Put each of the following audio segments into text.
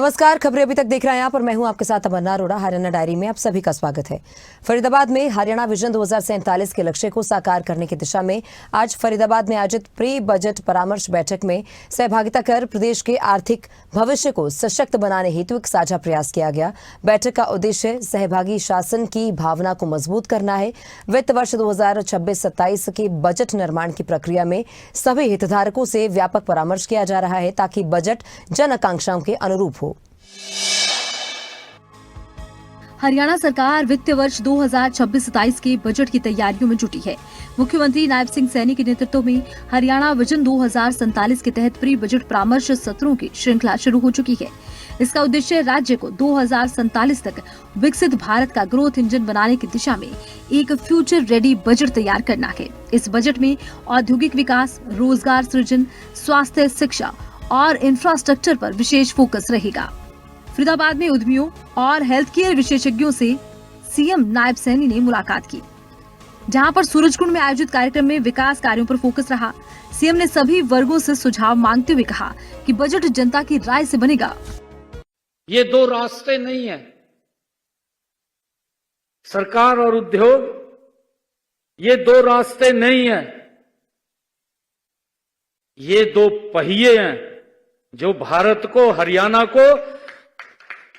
नमस्कार, खबरें अभी तक देख रहे हैं आप और मैं हूं आपके साथ तमन्ना अरोड़ा। हरियाणा डायरी में आप सभी का स्वागत है। फरीदाबाद में हरियाणा विजन 2047 के लक्ष्य को साकार करने की दिशा में आज फरीदाबाद में आयोजित प्री बजट परामर्श बैठक में सहभागिता कर प्रदेश के आर्थिक भविष्य को सशक्त बनाने हेतु एक साझा प्रयास किया गया। बैठक का उद्देश्य सहभागी शासन की भावना को मजबूत करना है। वित्त वर्ष 2026-27 के बजट निर्माण की प्रक्रिया में सभी हितधारकों से व्यापक परामर्श किया जा रहा है ताकि बजट जन आकांक्षाओं के अनुरूप हो। हरियाणा सरकार वित्त वर्ष 2026-27 के बजट की तैयारियों में जुटी है। मुख्यमंत्री नायब सिंह सैनी के नेतृत्व में हरियाणा विजन 2047 के तहत प्री बजट परामर्श सत्रों की श्रृंखला शुरू हो चुकी है। इसका उद्देश्य राज्य को 2047 तक विकसित भारत का ग्रोथ इंजन बनाने की दिशा में एक फ्यूचर रेडी बजट तैयार करना है। इस बजट में औद्योगिक विकास, रोजगार सृजन, स्वास्थ्य, शिक्षा और इंफ्रास्ट्रक्चर पर विशेष फोकस रहेगा। फरीदाबाद में उद्यमियों और हेल्थ केयर विशेषज्ञों से सीएम नायब सैनी ने मुलाकात की, जहां पर सूरजकुंड में आयोजित कार्यक्रम में विकास कार्यों पर फोकस रहा। सीएम ने सभी वर्गों से सुझाव मांगते हुए कहा कि बजट जनता की राय से बनेगा। ये दो रास्ते नहीं है, सरकार और उद्योग, ये दो रास्ते नहीं है, ये दो पहिए हैं जो भारत को, हरियाणा को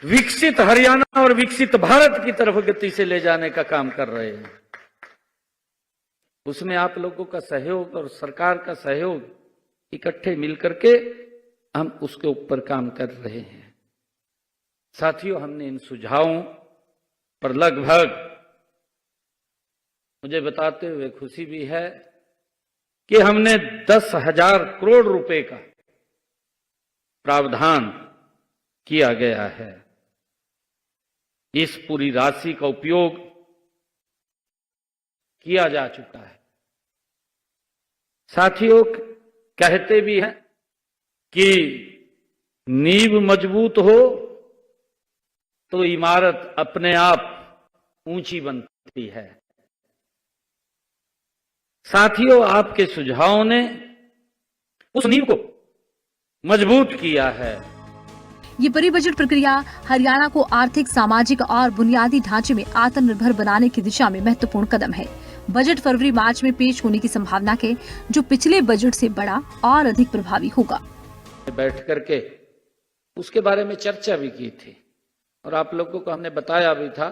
विकसित हरियाणा और विकसित भारत की तरफ गति से ले जाने का काम कर रहे हैं। उसमें आप लोगों का सहयोग और सरकार का सहयोग इकट्ठे मिलकर के हम उसके ऊपर काम कर रहे हैं। साथियों, हमने इन सुझावों पर लगभग, मुझे बताते हुए खुशी भी है कि हमने 10,000 करोड़ रुपए का प्रावधान किया गया है। इस पूरी राशि का उपयोग किया जा चुका है। साथियों, कहते भी हैं कि नींव मजबूत हो तो इमारत अपने आप ऊंची बनती है। साथियों, आपके सुझावों ने उस नींव को मजबूत किया है। ये परी बजट प्रक्रिया हरियाणा को आर्थिक, सामाजिक और बुनियादी ढांचे में आत्मनिर्भर बनाने की दिशा में महत्वपूर्ण कदम है। बजट फरवरी-मार्च में पेश होने की संभावना है, जो पिछले बजट से बड़ा और अधिक प्रभावी होगा। बैठ करके उसके बारे में चर्चा भी की थी और आप लोगों को हमने बताया भी था।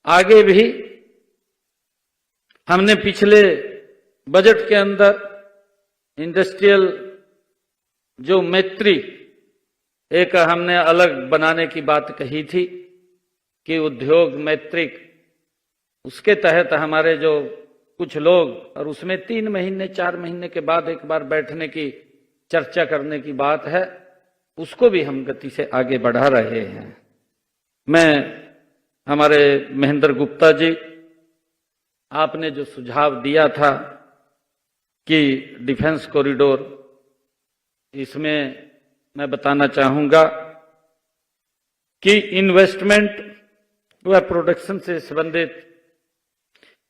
आगे भी हमने पिछले बजट के अंदर इंडस्ट्रियल जो मैत्री एक हमने अलग बनाने की बात कही थी कि उद्योग मैत्री, उसके तहत हमारे जो कुछ लोग, और उसमें 3 महीने 4 महीने के बाद एक बार बैठने की चर्चा करने की बात है, उसको भी हम गति से आगे बढ़ा रहे हैं। मैं, हमारे महेंद्र गुप्ता जी, आपने जो सुझाव दिया था कि डिफेंस कॉरिडोर, इसमें मैं बताना चाहूंगा कि इन्वेस्टमेंट व प्रोडक्शन से संबंधित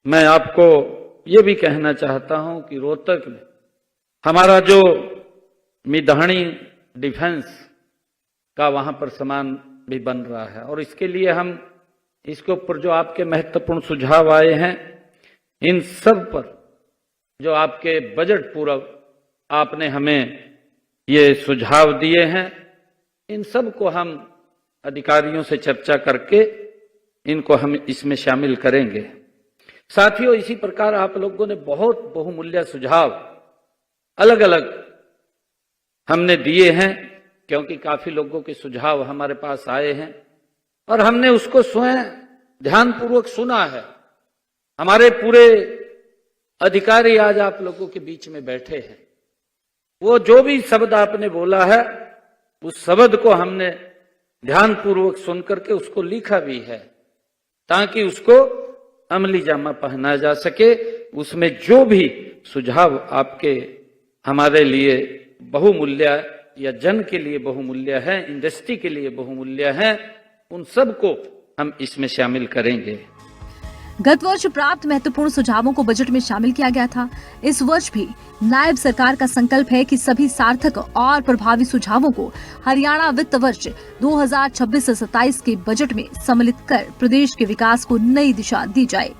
मैं आपको ये भी कहना चाहता हूं कि रोहतक में हमारा जो मिधानी डिफेंस का वहां पर सामान भी बन रहा है और इसके लिए हम, इसके ऊपर जो आपके महत्वपूर्ण सुझाव आए हैं, इन सब पर जो आपके बजट पूर्व आपने हमें ये सुझाव दिए हैं, इन सब को हम अधिकारियों से चर्चा करके इनको हम इसमें शामिल करेंगे। साथियों, इसी प्रकार आप लोगों ने बहुत बहुमूल्य सुझाव अलग अलग हमने दिए हैं, क्योंकि काफी लोगों के सुझाव हमारे पास आए हैं और हमने उसको स्वयं ध्यानपूर्वक सुना है। हमारे पूरे अधिकारी आज आप लोगों के बीच में बैठे हैं। वो जो भी शब्द आपने बोला है, उस शब्द को हमने ध्यानपूर्वक सुन करके उसको लिखा भी है, ताकि उसको अमली जामा पहनाया जा सके। उसमें जो भी सुझाव आपके हमारे लिए बहुमूल्य या जन के लिए बहुमूल्य है, इंडस्ट्री के लिए बहुमूल्य है, उन सब को हम इसमें शामिल करेंगे। गत वर्ष प्राप्त महत्वपूर्ण सुझावों को बजट में शामिल किया गया था। इस वर्ष भी नायब सरकार का संकल्प है कि सभी सार्थक और प्रभावी सुझावों को हरियाणा वित्त वर्ष 2026-27 के बजट में सम्मिलित कर प्रदेश के विकास को नई दिशा दी जाए।